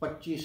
25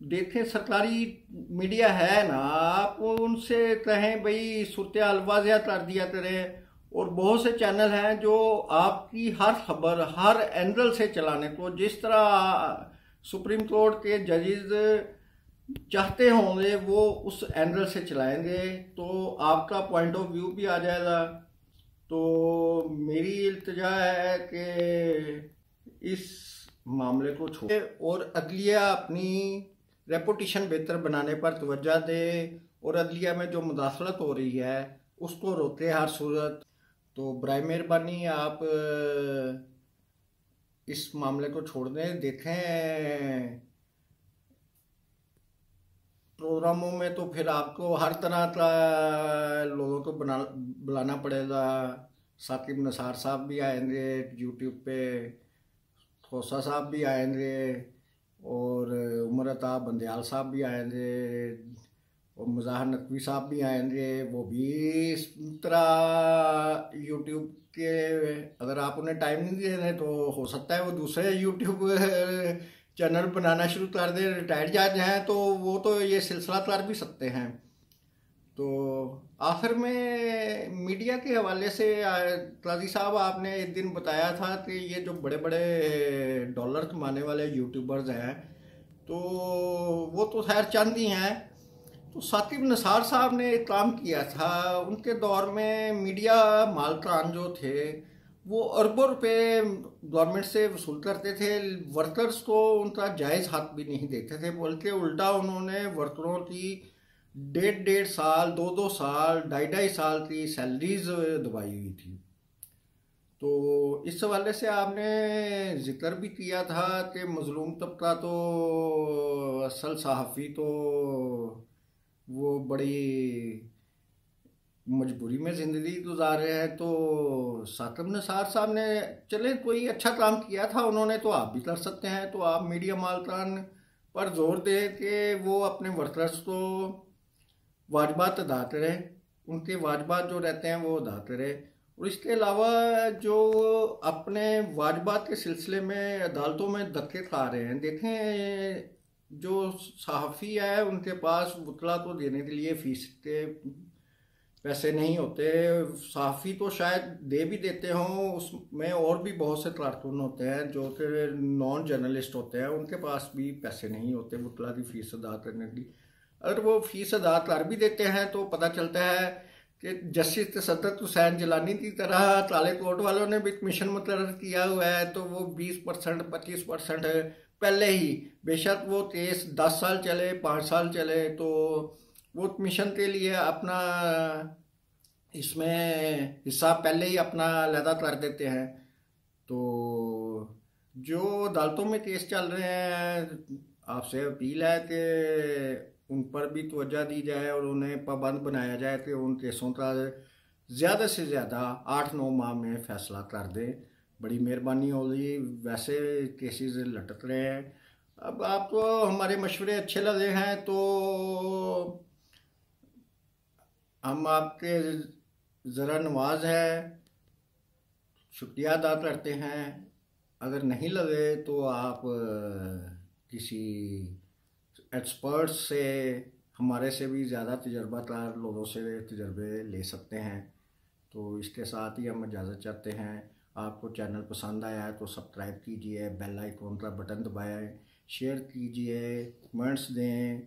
देखें सरकारी मीडिया है ना, आप उनसे कहें भाई सूरत-ए-हाल वाज़िया कर दिया करें। और बहुत से चैनल हैं जो आपकी हर खबर हर एंगल से चलाने को, जिस तरह सुप्रीम कोर्ट के जजेस चाहते होंगे वो उस एंगल से चलाएंगे, तो आपका पॉइंट ऑफ व्यू भी आ जाएगा। तो मेरी इल्तिजा है कि इस मामले को छोड़े और अदलिया अपनी रेपुटेशन बेहतर बनाने पर तवज्जो दे, और अदलिया में जो मुदाखलत हो रही है उसको रोके हर सूरत। तो बराए मेहरबानी आप इस मामले को छोड़ दें। देखें प्रोग्रामों में तो फिर आपको हर तरह का लोगों को बुलाना पड़ेगा। साकिब नसार साहब भी आएंगे यूट्यूब पे, खोसा साहब भी आएंगे, और उमर अता बंदयाल साहब भी आएंगे, और मुज़ाहर नकवी साहब भी आएंगे। वो भी इस तरह यूट्यूब के, अगर आप उन्हें टाइम नहीं दे रहे तो हो सकता है वो दूसरे यूट्यूब चैनल बनाना शुरू कर दें। रिटायर्ड जज हैं तो वो तो ये सिलसिला कर भी सकते हैं। तो आखिर में मीडिया के हवाले से काजी साहब आपने एक दिन बताया था कि ये जो बड़े बड़े डॉलर कमाने वाले यूट्यूबर्स हैं तो वो तो खैर चंद ही हैं। तो साकिब नसार साहब ने एक काम किया था, उनके दौर में मीडिया मालकान जो थे वो अरबों रुपए गवर्नमेंट से वसूल करते थे, वर्कर्स को उनका जायज़ हक भी नहीं देते थे, बल्कि उल्टा उन्होंने वर्करों की 1.5 साल 2 साल 2.5 साल की सैलरीज दबाई हुई थी। तो इस हवाले से आपने जिक्र भी किया था कि मजलूम तबका तो असल सहाफ़ी तो वो बड़ी मजबूरी में ज़िंदगी गुजार रहे हैं। तो साकिब नसार साहब ने चले कोई अच्छा काम किया था उन्होंने, तो आप भी कर सकते हैं। तो आप मीडिया मालकान पर जोर दें कि वो अपने वर्कर्स को वाजबात अदा करें, उनके वाजबात जो रहते हैं वो अदा करें। और इसके अलावा जो अपने वाजबात के सिलसिले में अदालतों में धक्के खा रहे हैं, देखें जो सहाफ़ी है उनके पास वकला को देने के लिए फीस के पैसे नहीं होते। सहाफ़ी तो शायद दे भी देते हों, उसमें और भी बहुत से कारकुन होते हैं जो कि नॉन जर्नलिस्ट होते हैं, उनके पास भी पैसे नहीं होते वकला की फ़ीस अदा करने की। अगर वो फ़ीस अदा कर भी देते हैं तो पता चलता है कि जस्टिस तसद्दुक़ हुसैन जिलानी की तरह काले कोर्ट वालों ने भी कमीशन मुकर्रर किया हुआ है, तो वो 20% 25% पहले ही, बेशक वो केस 10 साल चले 5 साल चले, तो वो कमीशन के लिए अपना इसमें हिस्सा पहले ही अपना अलहदा कर देते हैं। तो जो अदालतों में केस चल रहे हैं, आपसे अपील है कि उन पर भी तवज्जो दी जाए और उन्हें पाबंद बनाया जाए कि उन केसों का ज़्यादा से ज़्यादा 8-9 माह में फ़ैसला कर दें। बड़ी मेहरबानी होगी। वैसे केसेस लटक रहे हैं। अब आपको हमारे मशवरे अच्छे लगे हैं तो हम आपके ज़रा नवाज है, शुक्रिया अदा करते हैं। अगर नहीं लगे तो आप किसी एक्सपर्ट से, हमारे से भी ज़्यादा तजर्बाकार लोगों से तजर्बे ले सकते हैं। तो इसके साथ ही हम इजाज़त चाहते हैं। आपको चैनल पसंद आया है तो सब्सक्राइब कीजिए, बेल आइकॉन का बटन दबाएं, शेयर कीजिए, कमेंट्स दें।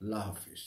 अल्लाह हाफिज़।